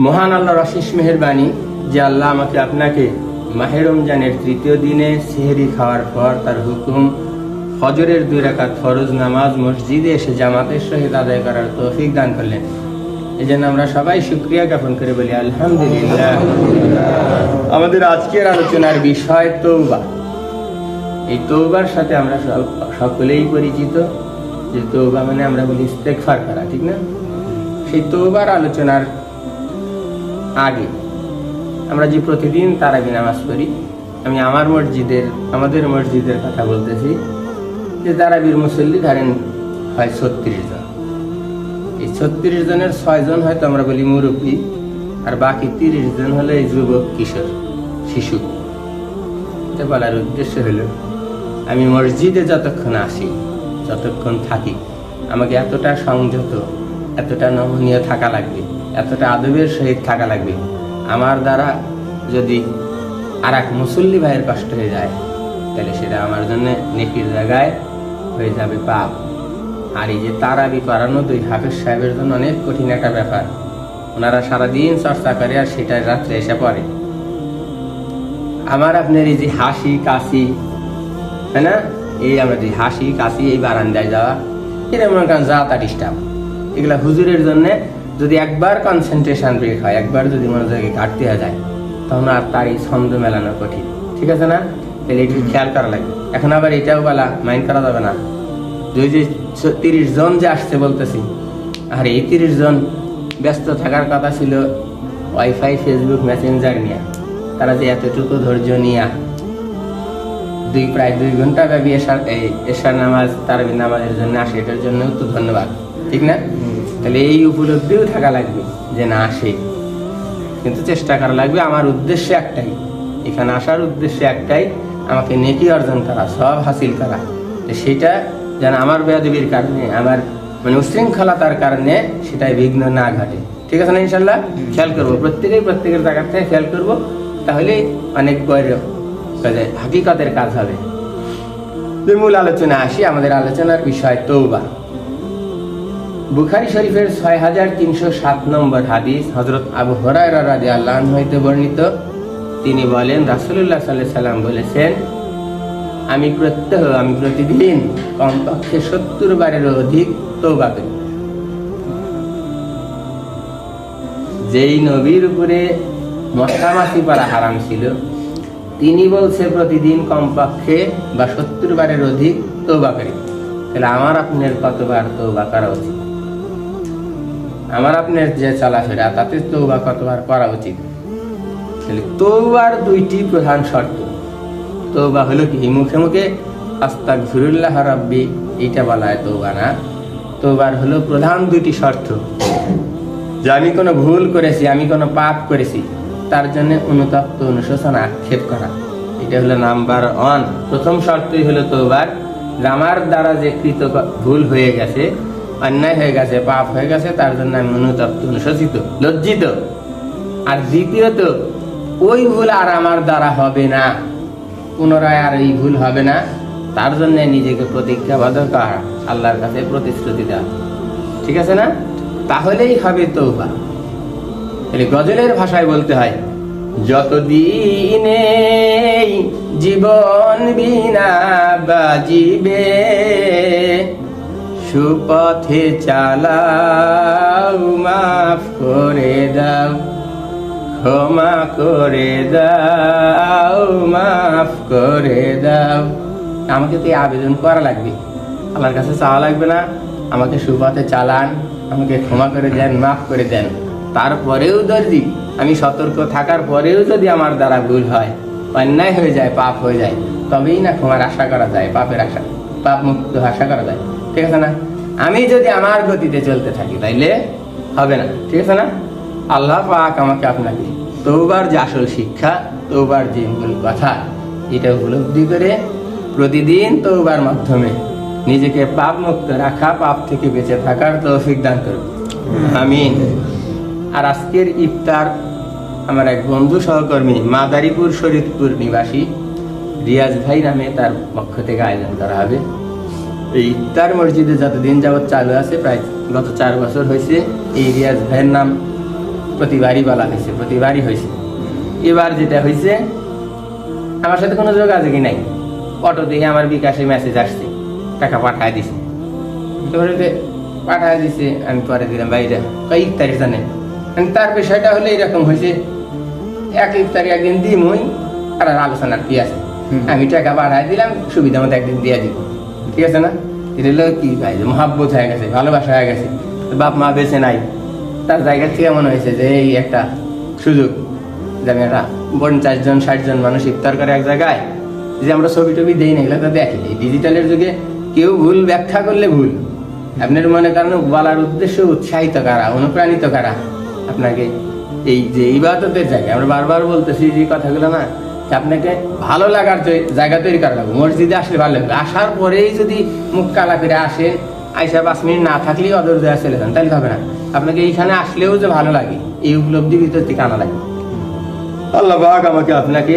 মহান আল্লাহর অশেষ মেহেরবানি যে আল্লাহ আমাকে আপনাকে মাহে রমজানের তৃতীয় দিনে সেহরি খাওয়ার পর তার হুকুম ফজরের 2 রাকাত ফরজ নামাজ মসজিদে এসে জামাতের সহিত আদায় করার তৌফিক দান করলেন। এই জন্য আমরা সবাই শুকরিয়া জ্ঞাপন করে বলি আলহামদুলিল্লাহ। আমাদের আজকের আলোচনার বিষয় তওবা। এই তওবার সাথে আমরা সকলেই পরিচিত যে তওবা মানে আমরা বলি ইস্তেগফার করা, ঠিক না? সেই তওবার আলোচনার আগে আমরা যে প্রতিদিন তারাবি নামাজ পড়ি, আমি আমাদের মসজিদের কথা বলতেছি, যে তারাবির মুসল্লি ধরেন হয় 36 জন। এই 36 জনের 6 জন হয়তো আমরা বলি মুরব্বী, আর বাকি 30 জন হলো এই যুবক কিশোর শিশু। এটা বলার উদ্দেশ্য হলো আমি মসজিদে যতক্ষণ আসি, যতক্ষণ থাকি, আমাকে এতটা সংযত, এতটা নমনীয় থাকা লাগবে, এতটা আদবের সহিত থাকা লাগবে। আমার দ্বারা যদি আর এক মুসল্লি ভাইয়ের কষ্ট হয়ে যায়, তাহলে সেটা আমার জন্য নেকির জায়গায় হয়ে যাবে পাপ। আর এই যে তারাবি করানো 2 হাফেজ সাহেবের জন্য অনেক কঠিন একটা ব্যাপার। ওনারা সারাদিন চর্চা করে আর সেটা রাত্রে এসে পড়ে। আমার আপনার এই যে হাসি কাশি, হ্যাঁ না, এই আমরা যে হাসি কাশি, এই বারান্দায় যাওয়া, এটা মনে করেন যা তা ডিস্টার্ব। এগুলা হুজুরের জন্য যদি একবার কনসেন্ট্রেশন ব্রেক হয়, একবার যদি মনোযোগে ঘাটতি হয়ে যায়, তখন আর তার এই ছন্দ মেলানো কঠিন, ঠিক আছে না? তাহলে একটু খেয়াল করা লাগবে। এখন আবার এটাও বলা মাইন্ড করা যাবে না যে 30 জন যে আসছে বলতেছি, আর এই 30 জন ব্যস্ত থাকার কথা ছিল ওয়াইফাই, ফেসবুক, মেসেঞ্জার নিয়ে। তারা যে এতটুকু ধৈর্য নিয়ে প্রায় 2 ঘন্টা ব্যাপী এশার নামাজ তারাবি নামাজের জন্য আসে, এটার জন্য তো ধন্যবাদ, ঠিক না? তাহলে এই উপলব্ধিও থাকা লাগবে যে না আসে, কিন্তু চেষ্টা করা লাগবে। আমার উদ্দেশ্য একটাই, এখানে আসার উদ্দেশ্য একটাই, আমাকে নেকি অর্জন করা, সব হাসিল করা। সেটা যেন আমার বেয়াদবির কারণে, আমার মানে উশৃঙ্খলতার কারণে সেটাই বিঘ্ন না ঘটে, ঠিক আছে না? ইনশাল্লাহ খেয়াল করবো, প্রত্যেকের জায়গা থেকে খেয়াল করবো, তাহলে অনেক হাকিকতের কাজ হবে। মূল আলোচনা আসি। আমাদের আলোচনার বিষয় তওবা। বুখারী শরীফের 6307 নম্বর হাদিস, হযরত আবু হুরায়রা রাদিয়াল্লাহু আনহু হইতে বর্ণিত। তিনি বলেন, রাসূলুল্লাহ সাল্লাল্লাহু আলাইহি সাল্লাম বলেছেন, আমি প্রতিদিন কমপক্ষে 70 বারেরও অধিক তওবা করি। যেই নবীর উপরে মশামাছি পড়া হারাম ছিল, তিনি বলছে প্রতিদিন কমপক্ষে বা 70 বারের অধিক তওবা করি। তাহলে আমার আপনার কতবার তওবা করা উচিত? আমার আপনার যে চলাফেরা, তাতে তওবা কতবার করা উচিত? তাহলে তওবার 2টি প্রধান শর্ত। তওবা হলো কি? মুখে মুখে আস্তাগফিরুল্লাহ রাব্বি, এটা বলা হয় তওবা না। তওবার হলো প্রধান 2টি শর্ত, যে আমি কোনো ভুল করেছি, আমি কোনো পাপ করেছি, তার জন্য অনুতপ্ত, অনুশোচনা, আক্ষেপ করা। এটা হলো নাম্বার 1। প্রথম শর্তই হলো তওবার, যে আমার দ্বারা যে কৃত ভুল হয়ে গেছে, অন্যায় হয়ে গেছে, পাপ হয়ে গেছে, তার জন্য আমি অনুতপ্ত, অনুশোচিত, লজ্জিত। আর দ্বিতীয়ত, ওই ভুল আর আমার দ্বারা হবে না, পুনরায় আর এই ভুল হবে না, তার জন্য নিজেকে প্রতিজ্ঞাবদ্ধ করা, আল্লাহর কাছে প্রতিশ্রুতি দেওয়া, ঠিক আছে না? তাহলেই হবে তওবা। তাহলে গজলের ভাষায় বলতে হয়, যতদিনে জীবন বিনা বাজিবে, সুপথে চালাও, মাফ করে দাও, ক্ষমা করে দাও, মাফ করে দাও। আমাকে তো এই আবেদন করা লাগবে, আল্লাহর কাছে চাওয়া লাগবে না, আমাকে সুপথে চালান, আমাকে ক্ষমা করে দেন, মাফ করে দেন। তারপরেও যদি আমি সতর্ক থাকার পরেও যদি আমার দ্বারা ভুল হয়, অন্যায় হয়ে যায়, পাপ হয়ে যায়, তবেই না ক্ষমার আশা করা যায়, পাপ মুক্ত আশা করা যায়, ঠিক আছে না? আমি যদি আমার গতিতে চলতে থাকি, তাইলে হবে না, ঠিক আছে না? আল্লাহ পাক আমাকে আপনাকে তওবার যে আসল শিক্ষা, তওবার যে মূল কথা, এটা উপলব্ধি করে প্রতিদিন তওবার মাধ্যমে নিজেকে পাপ মুক্ত রাখা, পাপ থেকে বেঁচে থাকার তৌফিক দান করুন, আমিন। আর আজকের ইফতার আমার এক বন্ধু সহকর্মী, মাদারীপুর শরীয়তপুর নিবাসী রিয়াজ ভাই নামে তার পক্ষ থেকে আয়োজন করা হবে। এই ইফতার মসজিদে যতদিন যাবৎ চালু আছে, প্রায় গত 4 বছর হয়েছে। এই রিয়াজ ভাইয়ের নাম প্রতিবারই বলা হয়েছে, প্রতিবারই হয়েছে। এবার যেটা হয়েছে, আমার সাথে কোনো যোগাযোগই নাই। অটো দিয়ে আমার বিকাশে মেসেজ আসছে, টাকা পাঠায় দিছে। এবারে পাঠায় দিছে, আমি পরে দিলাম বাইরে কই ইফতারি জানেন। তার বিষয়টা হলে এরকম হয়েছে, এক ইফতারি একদিন দিমই, আর আলোচনার কি আছে, আমি টাকা পাঠায় দিলাম, সুবিধা মতো একদিন দিয়ে দিব, ঠিক আছে না? এটা হলো কি ভাই, মহাব্বত হয়ে গেছে, ভালোবাসা হয়ে গেছে। বাপ মা বেঁচে নাই, তার জায়গা থেকে মনে হয়েছে যে এই একটা সুযোগ, যে আমি একটা 50 জন 60 জন মানুষ ইফতার করে এক জায়গায়, যে আমরা ছবি টবি দিই না, এগুলো তো দেখি। এই ডিজিটালের যুগে কেউ ভুল ব্যাখ্যা করলে ভুল। আপনার মনে করেন বলার উদ্দেশ্য উৎসাহিত করা, অনুপ্রাণিত করা আপনাকে। এই যে ইবাদতের জায়গায় আমরা বারবার বলতেছি যে কথাগুলো না, আপনাকে ভালো লাগার জায়গা তৈরি করা লাগবে। মসজিদে আসলে ভালো লাগবে, আসার পরেই যদি মুখ কালা করে আসেন, আইসা 5 মিনিট না থাকলেই অদর দেওয়া চলে যান, তাহলে হবে না। আপনাকে এইখানে আসলেও যে ভালো লাগে, এই উপলব্ধি ভিতর থেকে আনা লাগে। আল্লাহ পাক আমাকে আপনাকে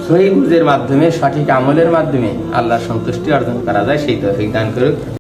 সহিহ বুঝের মাধ্যমে, সঠিক আমলের মাধ্যমে আল্লাহর সন্তুষ্টি অর্জন করা যায় সেই তৌফিক দান করুক।